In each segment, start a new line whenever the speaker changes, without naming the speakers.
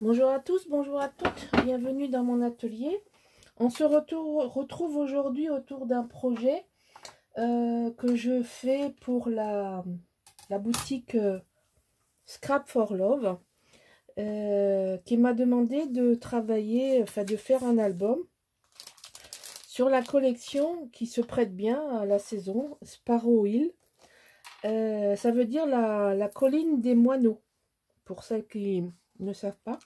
Bonjour à tous, bonjour à toutes, bienvenue dans mon atelier. On se retrouve aujourd'hui autour d'un projet que je fais pour la boutique Scrap for Love qui m'a demandé de travailler, de faire un album sur la collection qui se prête bien à la saison, Sparrow Hill. Ça veut dire la colline des moineaux, pour celles qui ne savent pas.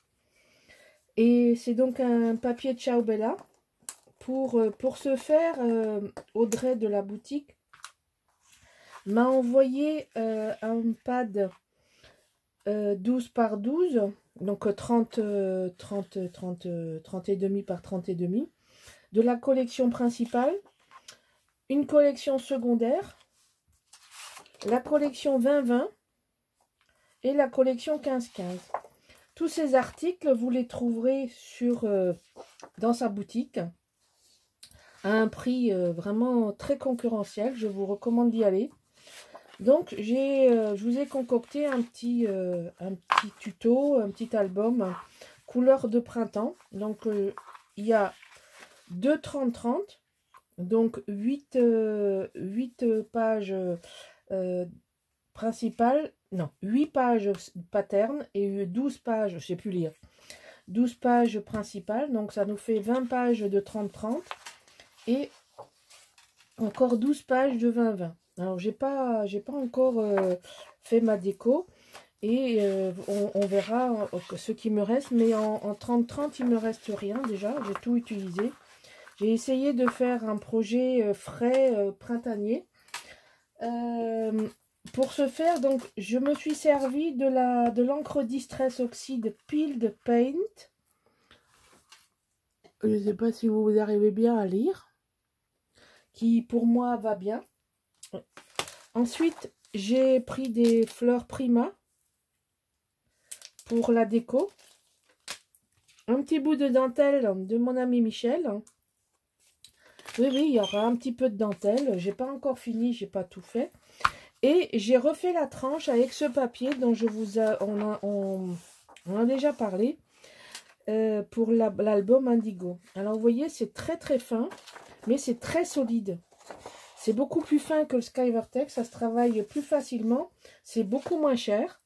Et c'est donc un papier Ciao Bella. Pour ce faire, Audrey de la boutique m'a envoyé un pad 12 par 12, donc 30 et demi par 30 et demi, de la collection principale, une collection secondaire, la collection 20-20 et la collection 15-15. Tous ces articles, vous les trouverez dans sa boutique à un prix vraiment très concurrentiel. Je vous recommande d'y aller. Donc, je vous ai concocté un petit tuto, un petit album couleur de printemps. Donc, il y a 2 30-30, donc 8 pages principales, non, 8 pages paternes et 12 pages, je ne sais plus lire, 12 pages principales. Donc, ça nous fait 20 pages de 30-30 et encore 12 pages de 20-20. Alors, j'ai pas encore fait ma déco et on verra ce qui me reste. Mais en 30-30, il me reste rien déjà. J'ai tout utilisé. J'ai essayé de faire un projet frais, printanier. Pour ce faire, donc, je me suis servi de l'encre Distress Oxide Peeled Paint. Je ne sais pas si vous arrivez bien à lire. Qui, pour moi, va bien. Ensuite, j'ai pris des fleurs Prima pour la déco. Un petit bout de dentelle de mon ami Michel. Oui, il y aura un petit peu de dentelle. J'ai pas encore fini, j'ai pas tout fait. Et j'ai refait la tranche avec ce papier dont on a déjà parlé pour l'album Indigo. Alors, vous voyez, c'est très très fin, mais c'est très solide. C'est beaucoup plus fin que le Sky Vertex, ça se travaille plus facilement, c'est beaucoup moins cher.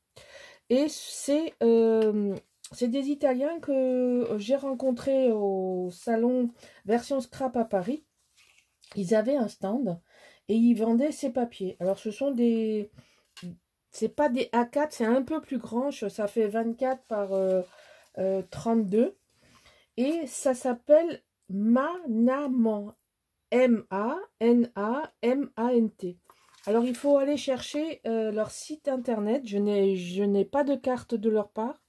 Et c'est des Italiens que j'ai rencontrés au salon Version Scrap à Paris. Ils avaient un stand et ils vendaient ces papiers. Alors ce sont des... C'est pas des A4, c'est un peu plus grand, ça fait 24 par 32. Et ça s'appelle Manamant. M-A-N-A-M-A-N-T. Alors, il faut aller chercher leur site internet. Je n'ai pas de carte de leur part.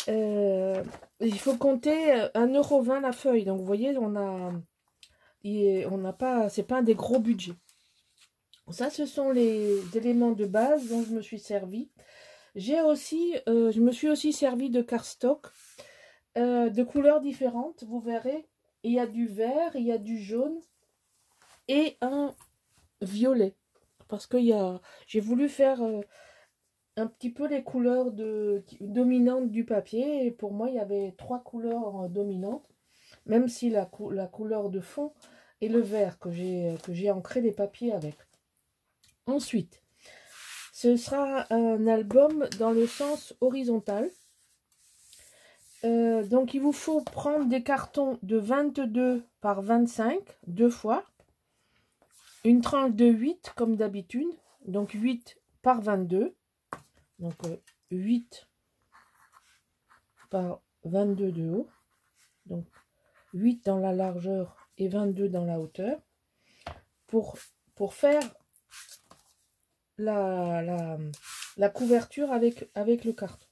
Il faut compter 1,20 € la feuille. Donc, vous voyez, on n'a pas, c'est pas un des gros budgets. Ça, ce sont les éléments de base dont je me suis servi. Je me suis aussi servi de cardstock de couleurs différentes. Vous verrez, il y a du vert, il y a du jaune et un violet, parce que j'ai voulu faire un petit peu les couleurs dominantes du papier, et pour moi il y avait 3 couleurs dominantes, même si la couleur de fond est le vert que j'ai ancré les papiers avec. Ensuite, ce sera un album dans le sens horizontal. Donc il vous faut prendre des cartons de 22 par 25 deux fois, une tranche de 8 comme d'habitude, donc 8 par 22, donc 8 par 22 de haut, donc 8 dans la largeur et 22 dans la hauteur, pour faire la couverture avec le carton.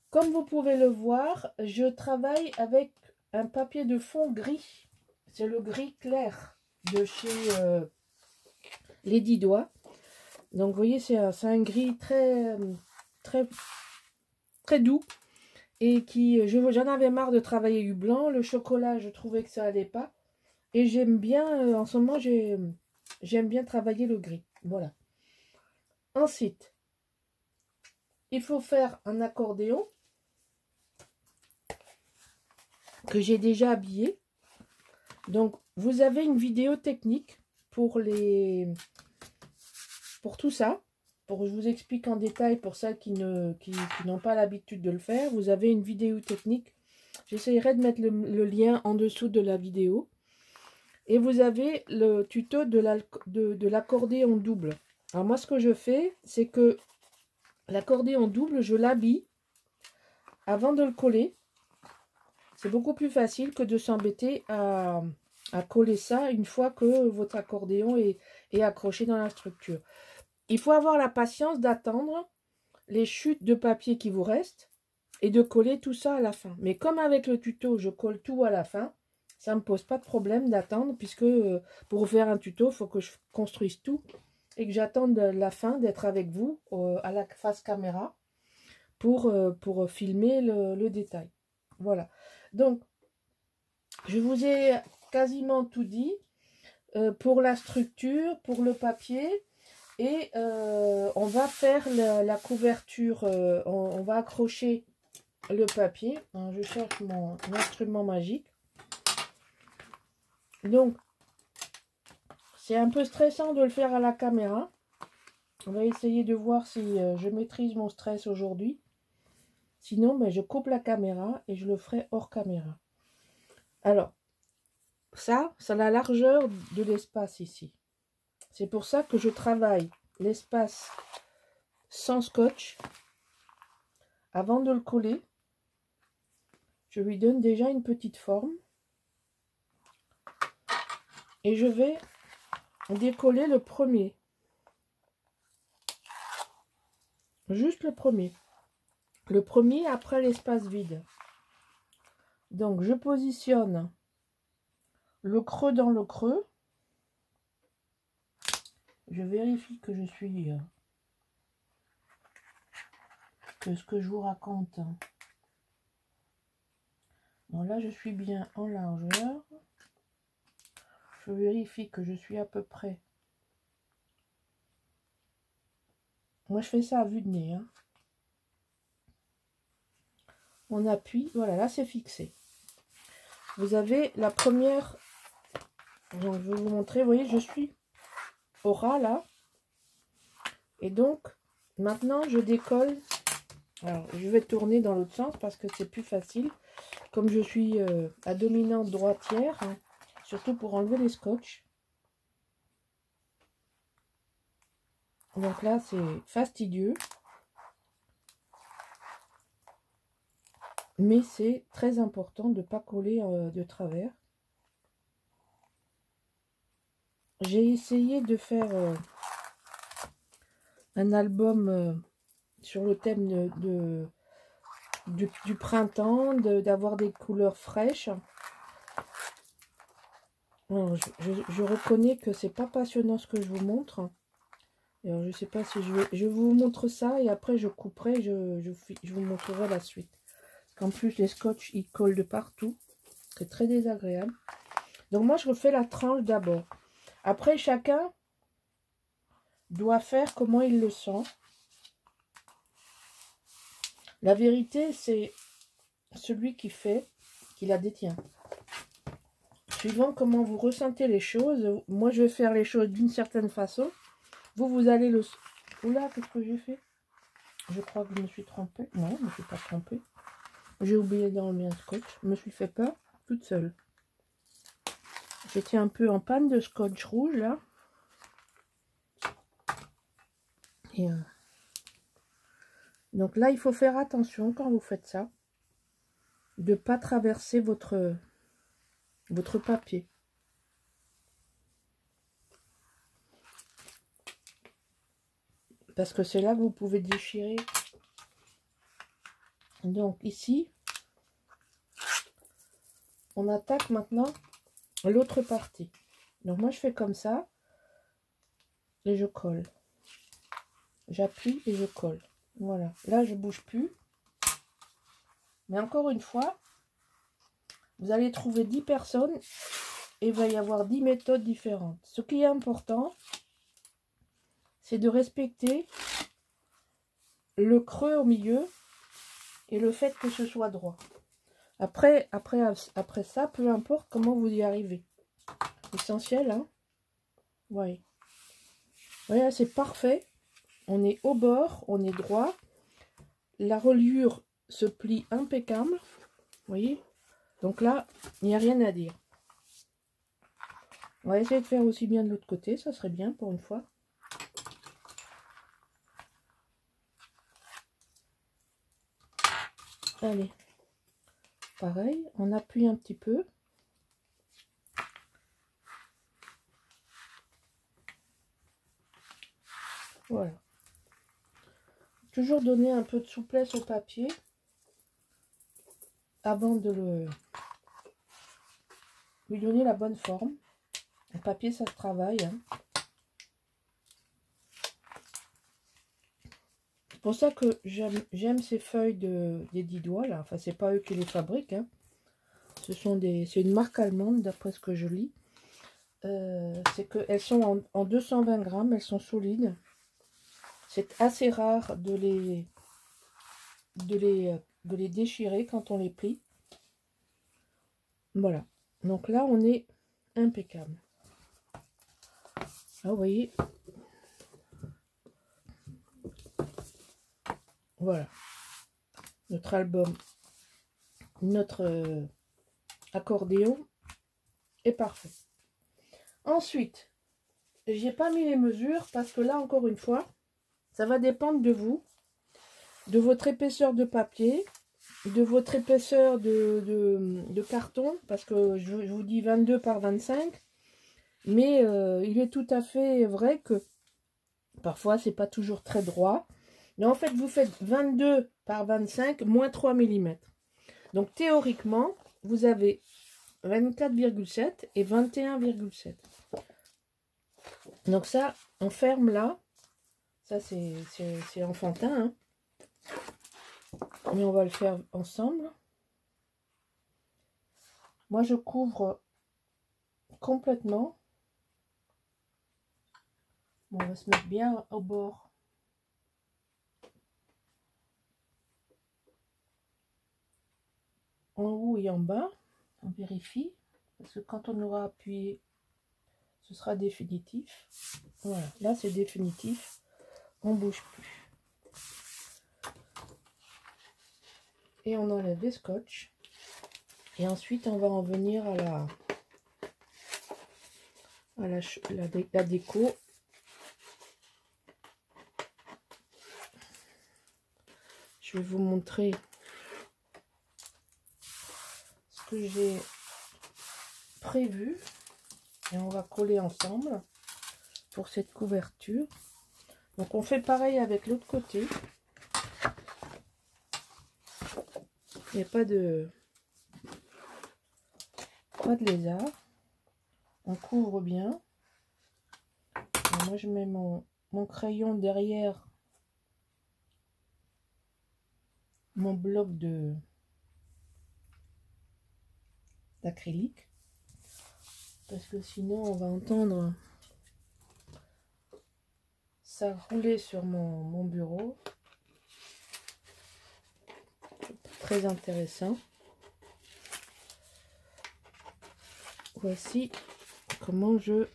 Comme vous pouvez le voir, je travaille avec un papier de fond gris, c'est le gris clair de chez Lady Doigt. Donc vous voyez, c'est un gris très doux, et j'en avais marre de travailler du blanc. Le chocolat, je trouvais que ça allait pas, et j'aime bien en ce moment, j'aime bien travailler le gris. Voilà. Ensuite, il faut faire un accordéon. que j'ai déjà habillé. Donc, vous avez une vidéo technique pour tout ça. Je vous explique en détail pour celles qui n'ont pas l'habitude de le faire. Vous avez une vidéo technique. J'essaierai de mettre le lien en dessous de la vidéo. Et vous avez le tuto de l'accordéon double. Alors moi, ce que je fais, c'est que l'accordéon double, je l'habille avant de le coller. C'est beaucoup plus facile que de s'embêter à coller ça une fois que votre accordéon est accroché dans la structure. Il faut avoir la patience d'attendre les chutes de papier qui vous restent et de coller tout ça à la fin. Mais comme avec le tuto, je colle tout à la fin, ça ne me pose pas de problème d'attendre puisque pour faire un tuto, il faut que je construise tout et que j'attende la fin d'être avec vous à la face caméra pour filmer le détail. Voilà. Donc, je vous ai quasiment tout dit pour la structure, pour le papier. Et on va faire la couverture, on va accrocher le papier. Je cherche mon instrument magique. Donc, c'est un peu stressant de le faire à la caméra. On va essayer de voir si je maîtrise mon stress aujourd'hui. Sinon, ben, je coupe la caméra et je le ferai hors caméra. Alors, ça a la largeur de l'espace ici. C'est pour ça que je travaille l'espace sans scotch. Avant de le coller, je lui donne déjà une petite forme. Et je vais décoller le premier. Juste le premier. Le premier après l'espace vide. Donc je positionne le creux dans le creux. Je vérifie que je suis... que ce que je vous raconte. Bon, là, je suis bien en largeur. Je vérifie que je suis à peu près... Moi, je fais ça à vue de nez. Hein. On appuie. Voilà, là, c'est fixé. Vous avez la première... Donc, je vais vous montrer. Vous voyez, je suis au ras, là. Et donc, maintenant, je décolle. Alors, je vais tourner dans l'autre sens parce que c'est plus facile. Comme je suis à dominante droitière, hein, surtout pour enlever les scotch. Donc là, c'est fastidieux. Mais c'est très important de ne pas coller de travers. J'ai essayé de faire un album sur le thème du printemps, d'avoir des couleurs fraîches. Alors, je reconnais que c'est pas passionnant ce que je vous montre. Alors, je sais pas si je vous montre ça et après je couperai, je vous montrerai la suite. En plus, les scotch, ils collent de partout. C'est très désagréable. Donc, moi, je refais la tranche d'abord. Après, chacun doit faire comment il le sent. La vérité, c'est celui qui fait, qui la détient. Suivant comment vous ressentez les choses, moi, je vais faire les choses d'une certaine façon. Vous allez le... Oula, qu'est-ce que j'ai fait? Je crois que je me suis trompée. Non, je ne me suis pas trompée. J'ai oublié d'enlever un scotch. Je me suis fait peur toute seule. J'étais un peu en panne de scotch rouge là. Et donc là, il faut faire attention quand vous faites ça. De ne pas traverser votre papier. Parce que c'est là que vous pouvez déchirer. Donc ici, on attaque maintenant l'autre partie. Donc moi je fais comme ça et je colle. J'appuie et je colle. Voilà. Là je bouge plus. Mais encore une fois, vous allez trouver 10 personnes et il va y avoir 10 méthodes différentes. Ce qui est important, c'est de respecter le creux au milieu et le fait que ce soit droit. Après ça, peu importe comment vous y arrivez. Essentiel, hein. Ouais. Voilà, c'est parfait. On est au bord, on est droit. La reliure se plie impeccable. Vous voyez? Donc là, il n'y a rien à dire. On va essayer de faire aussi bien de l'autre côté. Ça serait bien pour une fois. Allez. Pareil, on appuie un petit peu. Voilà. Toujours donner un peu de souplesse au papier avant de lui donner la bonne forme. Le papier, ça se travaille. Hein. C'est pour ça que j'aime ces feuilles des 10 doigts là. Enfin, c'est pas eux qui les fabriquent. Hein. C'est une marque allemande d'après ce que je lis. C'est qu'elles sont en 220 grammes, elles sont solides. C'est assez rare de les déchirer quand on les plie. Voilà. Donc là, on est impeccable. Là, vous voyez. Voilà. Notre album, notre accordéon est parfait. Ensuite, j'ai pas mis les mesures parce que là, encore une fois, ça va dépendre de vous, de votre épaisseur de papier, de votre épaisseur de carton, parce que je vous dis 22 par 25, mais il est tout à fait vrai que parfois c'est pas toujours très droit, mais en fait vous faites 22 par 25 moins 3 mm. Donc théoriquement, vous avez 24,7 et 21,7. Donc ça, on ferme là. Ça, c'est enfantin. Hein. Mais on va le faire ensemble. Moi, je couvre complètement. Bon, on va se mettre bien au bord. En haut et en bas. On vérifie. Parce que quand on aura appuyé, ce sera définitif. Voilà, là, c'est définitif. On ne bouge plus. Et on enlève les scotch. Et ensuite, on va en venir à la déco. Je vais vous montrer ce que j'ai prévu. Et on va coller ensemble pour cette couverture. Donc on fait pareil avec l'autre côté. Il n'y a pas de lézard. On couvre bien. Et moi je mets mon crayon derrière mon bloc d'acrylique. Parce que sinon on va entendre ça rouler sur mon bureau. Très intéressant. Voici comment je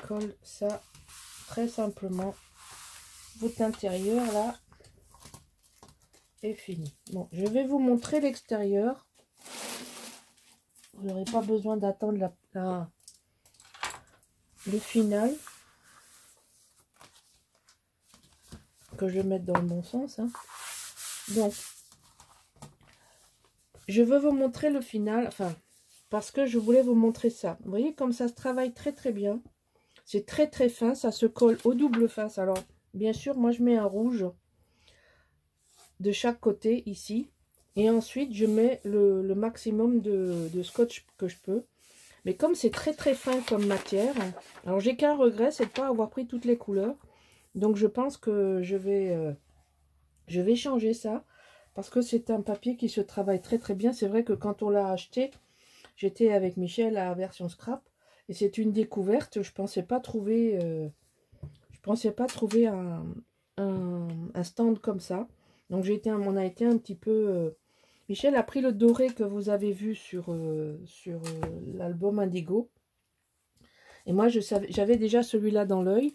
colle ça très simplement. Votre intérieur là est fini. Bon, je vais vous montrer l'extérieur. Vous n'aurez pas besoin d'attendre le final. Que je mette dans le bon sens. Hein. Donc, je veux vous montrer le final. Enfin, parce que je voulais vous montrer ça. Vous voyez comme ça se travaille très très bien. C'est très très fin. Ça se colle au double face. Alors, bien sûr, moi je mets un rouge de chaque côté ici. Et ensuite, je mets le maximum de scotch que je peux. Mais comme c'est très très fin comme matière, alors j'ai qu'un regret, c'est de ne pas avoir pris toutes les couleurs. Donc je pense que je vais changer ça. Parce que c'est un papier qui se travaille très très bien. C'est vrai que quand on l'a acheté, j'étais avec Michel à la version scrap. Et c'est une découverte. Je pensais pas trouver, un stand comme ça. Donc on a été un petit peu Michel a pris le doré que vous avez vu sur l'album Indigo. Et moi, j'avais déjà celui-là dans l'œil.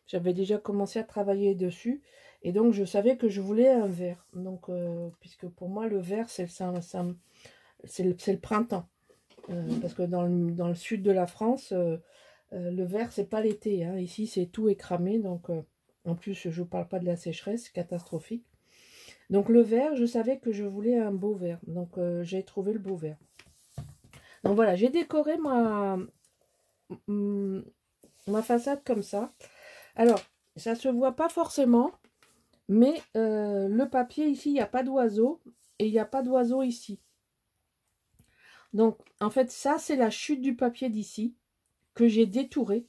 J'avais déjà commencé à travailler dessus. Et donc, je savais que je voulais un vert. Donc, puisque pour moi, le vert, c'est le printemps. Parce que dans le sud de la France, le vert, c'est pas l'été. Hein. Ici, c'est tout écramé. Donc, en plus, je ne vous parle pas de la sécheresse, catastrophique. Donc, le vert, je savais que je voulais un beau vert. Donc, j'ai trouvé le beau vert. Donc, voilà, j'ai décoré ma façade comme ça. Alors, ça se voit pas forcément, mais le papier ici, il n'y a pas d'oiseau et il n'y a pas d'oiseau ici. Donc, en fait, ça, c'est la chute du papier d'ici que j'ai détouré.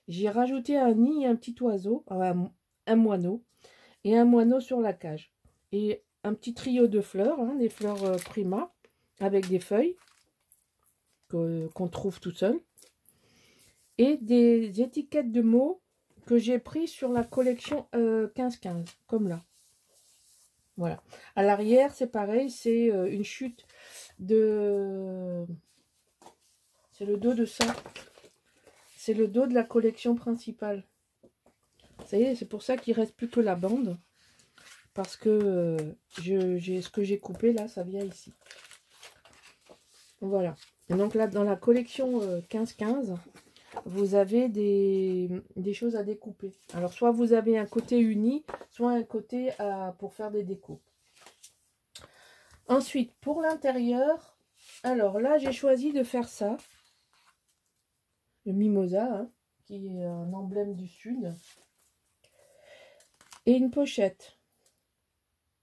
J'ai rajouté un nid et un petit oiseau, un moineau, et un moineau sur la cage. Et un petit trio de fleurs, hein, des fleurs Prima, avec des feuilles qu'on trouve tout seul. Et des étiquettes de mots que j'ai pris sur la collection 15-15, comme là. Voilà. À l'arrière, c'est pareil, c'est une chute de... C'est le dos de ça. C'est le dos de la collection principale. Ça y est, c'est pour ça qu'il ne reste plus que la bande. Parce que ce que j'ai coupé, là, ça vient ici. Voilà. Et donc là, dans la collection 15-15, vous avez des choses à découper. Alors, soit vous avez un côté uni, soit un côté pour faire des découpes. Ensuite, pour l'intérieur, alors là, j'ai choisi de faire ça. Le mimosa, hein, qui est un emblème du sud. Et une pochette,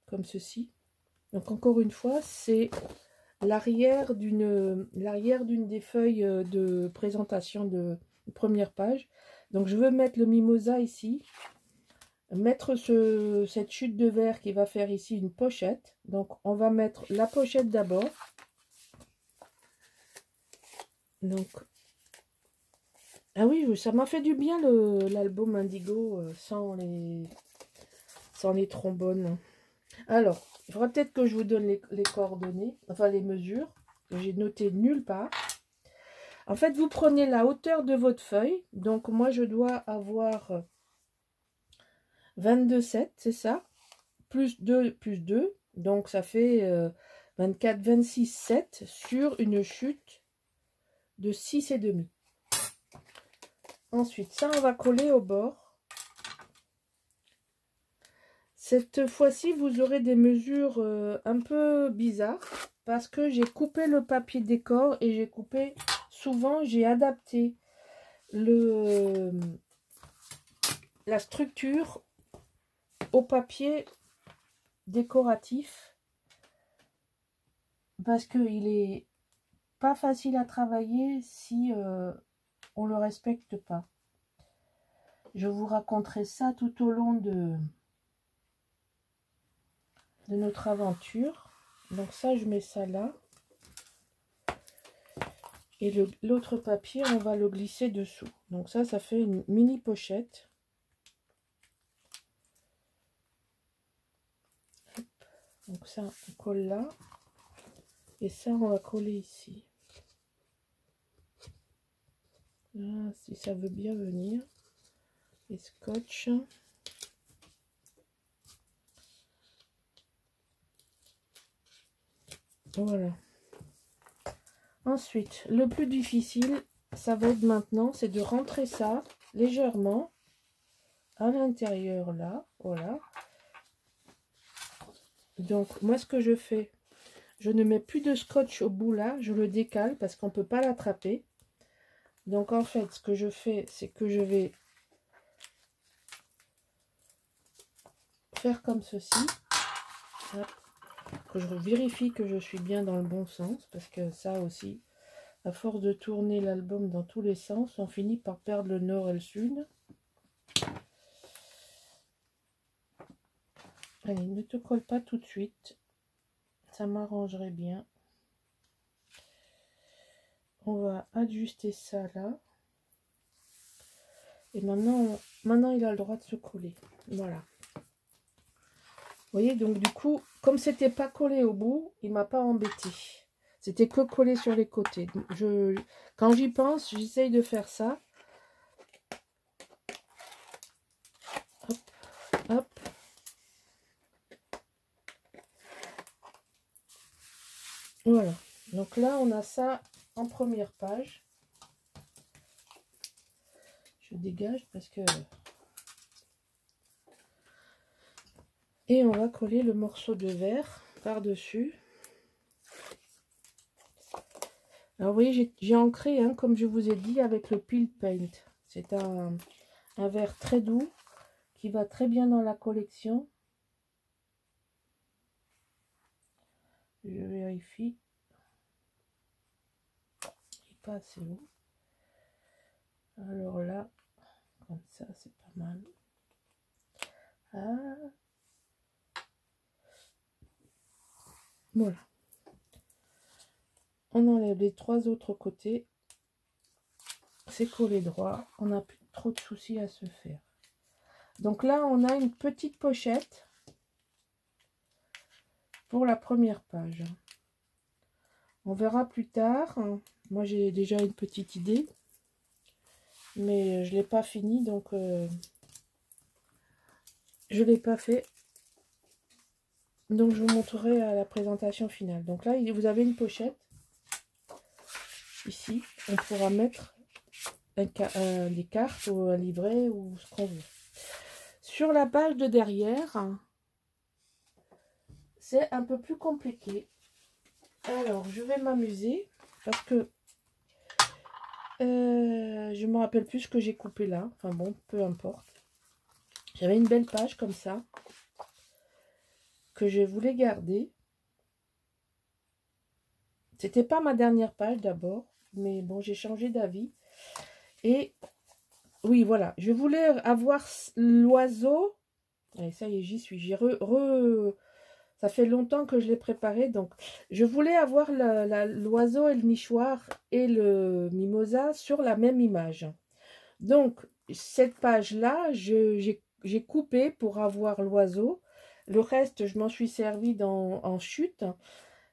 comme ceci. Donc, encore une fois, c'est l'arrière d'une des feuilles de présentation de première page. Donc, je veux mettre le mimosa ici. Mettre cette chute de verre qui va faire ici une pochette. Donc, on va mettre la pochette d'abord. Donc, ah oui, ça m'a fait du bien l'album Indigo sans les trombones. Alors, il faudra peut-être que je vous donne les coordonnées, enfin les mesures. J'ai noté nulle part. En fait, vous prenez la hauteur de votre feuille. Donc, moi, je dois avoir 22,7, c'est ça. Plus 2, plus 2. Donc, ça fait 24, 26, 7 sur une chute de 6,5. Ensuite, ça, on va coller au bord. Cette fois-ci, vous aurez des mesures un peu bizarres parce que j'ai coupé le papier décor et j'ai coupé, souvent, j'ai adapté la structure au papier décoratif parce qu'il est pas facile à travailler si on le respecte pas. Je vous raconterai ça tout au long de notre aventure. Donc ça, je mets ça là. Et l'autre papier, on va le glisser dessous. Donc ça fait une mini pochette. Hop. Donc ça, on colle là. Et ça, on va coller ici. Là, si ça veut bien venir. Et scotch. Voilà. Ensuite, le plus difficile, ça va être maintenant, c'est de rentrer ça légèrement à l'intérieur là. Voilà. Donc, moi, ce que je fais, je ne mets plus de scotch au bout là, je le décale parce qu'on ne peut pas l'attraper. Donc, en fait, ce que je fais, c'est que je vais faire comme ceci. Hop. Que je vérifie que je suis bien dans le bon sens, parce que ça aussi, à force de tourner l'album dans tous les sens, on finit par perdre le nord et le sud. Allez, ne te colle pas tout de suite, ça m'arrangerait bien. On va ajuster ça là. Et maintenant il a le droit de se coller. Voilà. voyez, donc du coup, comme c'était pas collé au bout, il m'a pas embêté. C'était que collé sur les côtés. Quand j'y pense, j'essaye de faire ça. Hop, hop. Voilà. Donc là, on a ça en première page. Je dégage parce que... Et on va coller le morceau de verre par-dessus. Alors, vous voyez, j'ai ancré, hein, comme je vous ai dit, avec le Peel Paint. C'est un verre très doux qui va très bien dans la collection. Je vérifie. Il n'est pas assez haut. Alors là, comme ça, c'est pas mal. Ah. Voilà. On enlève les 3 autres côtés. C'est collé droit. On n'a plus trop de soucis à se faire. Donc là, on a une petite pochette pour la première page. On verra plus tard. Moi, j'ai déjà une petite idée. Mais je ne l'ai pas fini, donc je ne l'ai pas fait. Donc, je vous montrerai à la présentation finale. Donc là, vous avez une pochette. Ici, on pourra mettre des cartes ou un livret ou ce qu'on veut. Sur la page de derrière, c'est un peu plus compliqué. Alors, je vais m'amuser parce que je me rappelle plus ce que j'ai coupé là. Enfin bon, peu importe. J'avais une belle page comme ça que je voulais garder. C'était pas ma dernière page d'abord, mais bon, j'ai changé d'avis. Et oui, voilà, je voulais avoir l'oiseau. Et ça y est, j'y suis. Ça fait longtemps que je l'ai préparé, donc je voulais avoir l'oiseau et le nichoir et le mimosa sur la même image. Donc, cette page-là, j'ai coupé pour avoir l'oiseau. Le reste, je m'en suis servi en chute.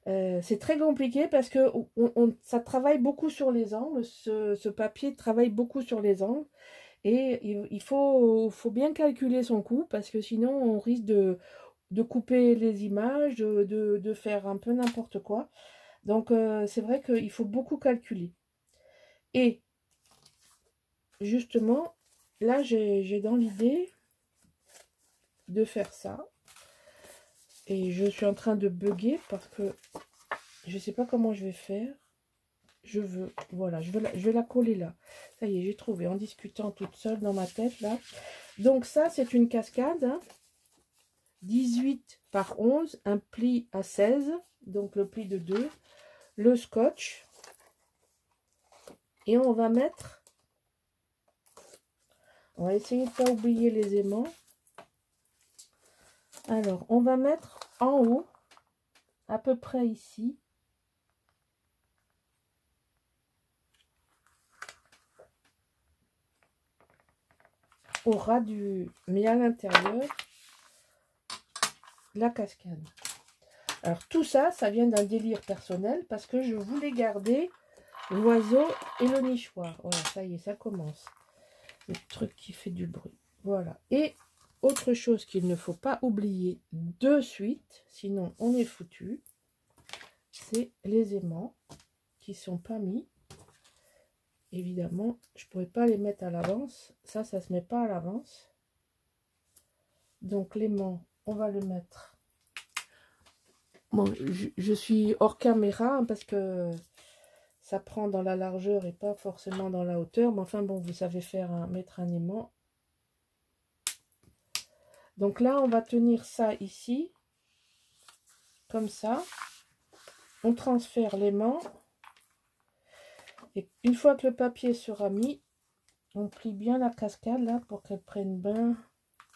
C'est très compliqué parce que ça travaille beaucoup sur les angles. Ce papier travaille beaucoup sur les angles. Et il faut bien calculer son coût parce que sinon, on risque de couper les images, de faire un peu n'importe quoi. Donc, c'est vrai qu'il faut beaucoup calculer. Et justement, là, j'ai dans l'idée de faire ça. Et je suis en train de bugger parce que je ne sais pas comment je vais faire. Voilà, je vais la coller là. Ça y est, j'ai trouvé en discutant toute seule dans ma tête là. Donc ça, c'est une cascade. Hein, 18 par 11, un pli à 16, donc le pli de 2, le scotch. Et on va mettre, on va essayer de ne pas oublier les aimants. Alors, on va mettre en haut, à peu près ici, au ras mais à l'intérieur, la cascade. Alors tout ça, ça vient d'un délire personnel parce que je voulais garder l'oiseau et le nichoir. Voilà, ça y est, ça commence. Le truc qui fait du bruit. Voilà. Et autre chose qu'il ne faut pas oublier de suite, sinon on est foutu, c'est les aimants qui sont pas mis. Évidemment, je ne pourrais pas les mettre à l'avance. Ça se met pas à l'avance. Donc l'aimant, on va le mettre. Bon, je suis hors caméra hein, parce que ça prend dans la largeur et pas forcément dans la hauteur. Mais enfin bon, vous savez mettre un aimant. Donc là, on va tenir ça ici, comme ça. On transfère l'aimant. Et une fois que le papier sera mis, on plie bien la cascade là pour qu'elle prenne bien.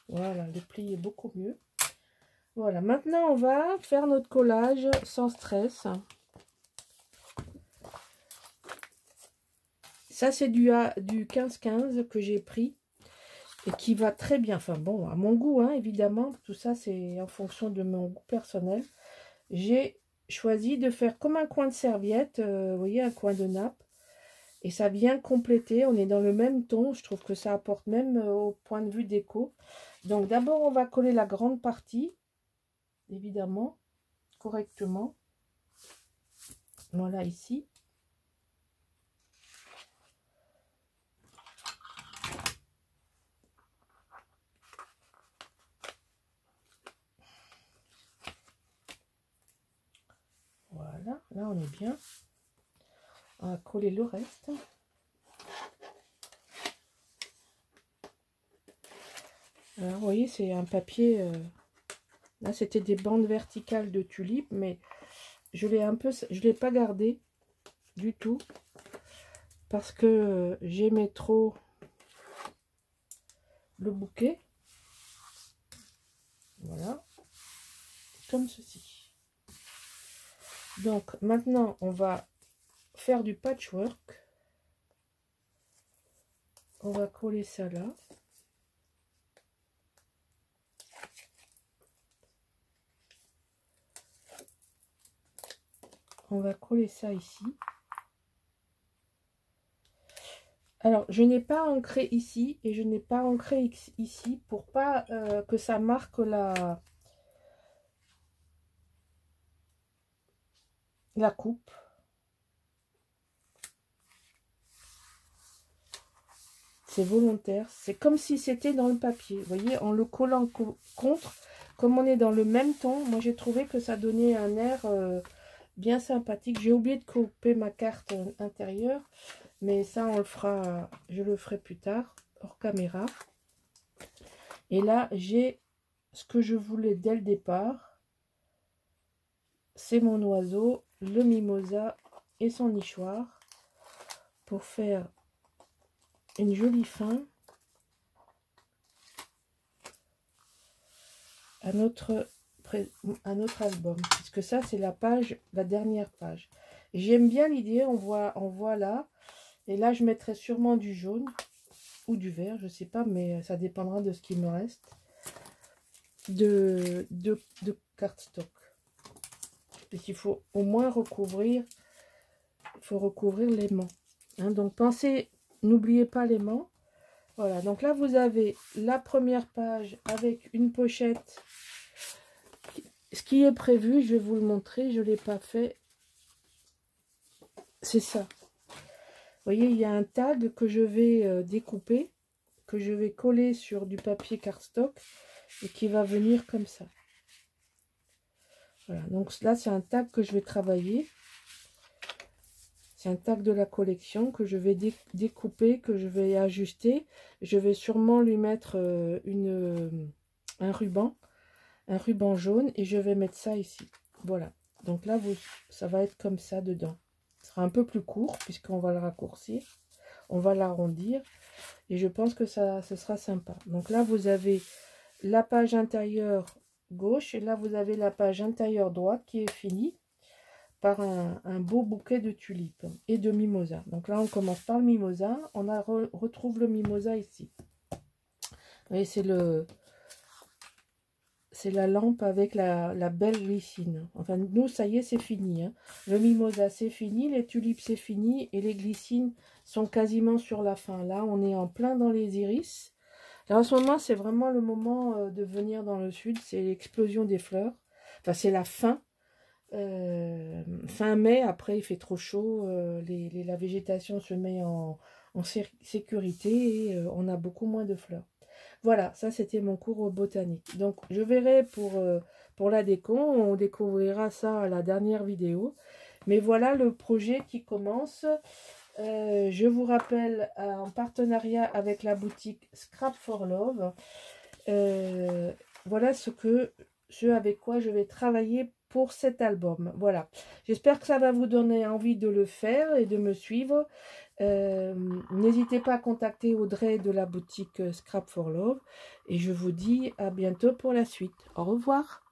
Voilà, le pli est beaucoup mieux. Voilà, maintenant on va faire notre collage sans stress. Ça c'est du 15-15 que j'ai pris. et qui va très bien. Enfin bon, à mon goût, hein, évidemment, tout ça c'est en fonction de mon goût personnel. J'ai choisi de faire comme un coin de serviette, vous voyez, un coin de nappe. Et ça vient compléter, on est dans le même ton, je trouve que ça apporte même au point de vue déco. Donc d'abord on va coller la grande partie, évidemment, correctement. Voilà ici. Voilà, là on est bien. On va coller le reste. Alors, vous voyez, c'est un papier. Là, c'était des bandes verticales de tulipes, mais je l'ai pas gardé du tout parce que j'aimais trop le bouquet. Voilà, comme ceci. Donc maintenant, on va faire du patchwork. On va coller ça là. On va coller ça ici. Alors, je n'ai pas ancré ici et je n'ai pas ancré ici pour pas que ça marque la coupe. C'est volontaire. C'est comme si c'était dans le papier. Vous voyez, en le collant contre, comme on est dans le même ton, moi j'ai trouvé que ça donnait un air bien sympathique. J'ai oublié de couper ma carte intérieure, mais ça on le fera, je le ferai plus tard, hors caméra. Et là, j'ai ce que je voulais dès le départ. C'est mon oiseau, le mimosa et son nichoir pour faire une jolie fin à notre album, puisque ça c'est la dernière page. J'aime bien l'idée, on voit là, et là je mettrai sûrement du jaune ou du vert, je sais pas, mais ça dépendra de ce qu'il me reste de cardstock. Et qu'il faut au moins recouvrir, l'aimant. Hein, donc pensez, n'oubliez pas l'aimant. Voilà, donc là vous avez la première page avec une pochette. Ce qui est prévu, je vais vous le montrer, je ne l'ai pas fait. C'est ça. Vous voyez, il y a un tag que je vais découper, que je vais coller sur du papier cardstock et qui va venir comme ça. Voilà, donc là c'est un tag que je vais travailler. C'est un tag de la collection que je vais découper, que je vais ajuster. Je vais sûrement lui mettre un ruban jaune et je vais mettre ça ici. Voilà, donc là ça va être comme ça dedans. Ce sera un peu plus court puisqu'on va le raccourcir, on va l'arrondir et je pense que ce sera sympa. Donc là vous avez la page intérieure gauche et là vous avez la page intérieure droite qui est finie par un beau bouquet de tulipes et de mimosa. Donc là on commence par le mimosa, on retrouve le mimosa ici. Et c'est la lampe avec la belle glycine. Enfin, nous, ça y est, c'est fini. Hein. Le mimosa, c'est fini. Les tulipes, c'est fini. Et les glycines sont quasiment sur la fin. Là, on est en plein dans les iris. Alors, en ce moment, c'est vraiment le moment de venir dans le sud. C'est l'explosion des fleurs. Enfin, c'est la fin. Fin mai, après, il fait trop chaud. La végétation se met en sécurité et on a beaucoup moins de fleurs. Voilà, ça c'était mon cours botanique. Donc je verrai pour la déco, on découvrira ça à la dernière vidéo. Mais voilà le projet qui commence. Je vous rappelle, en partenariat avec la boutique Scrap for Love, voilà ce avec quoi je vais travailler pour cet album. Voilà, j'espère que ça va vous donner envie de le faire et de me suivre. N'hésitez pas à contacter Audrey de la boutique Scrap for Love et je vous dis à bientôt pour la suite. Au revoir.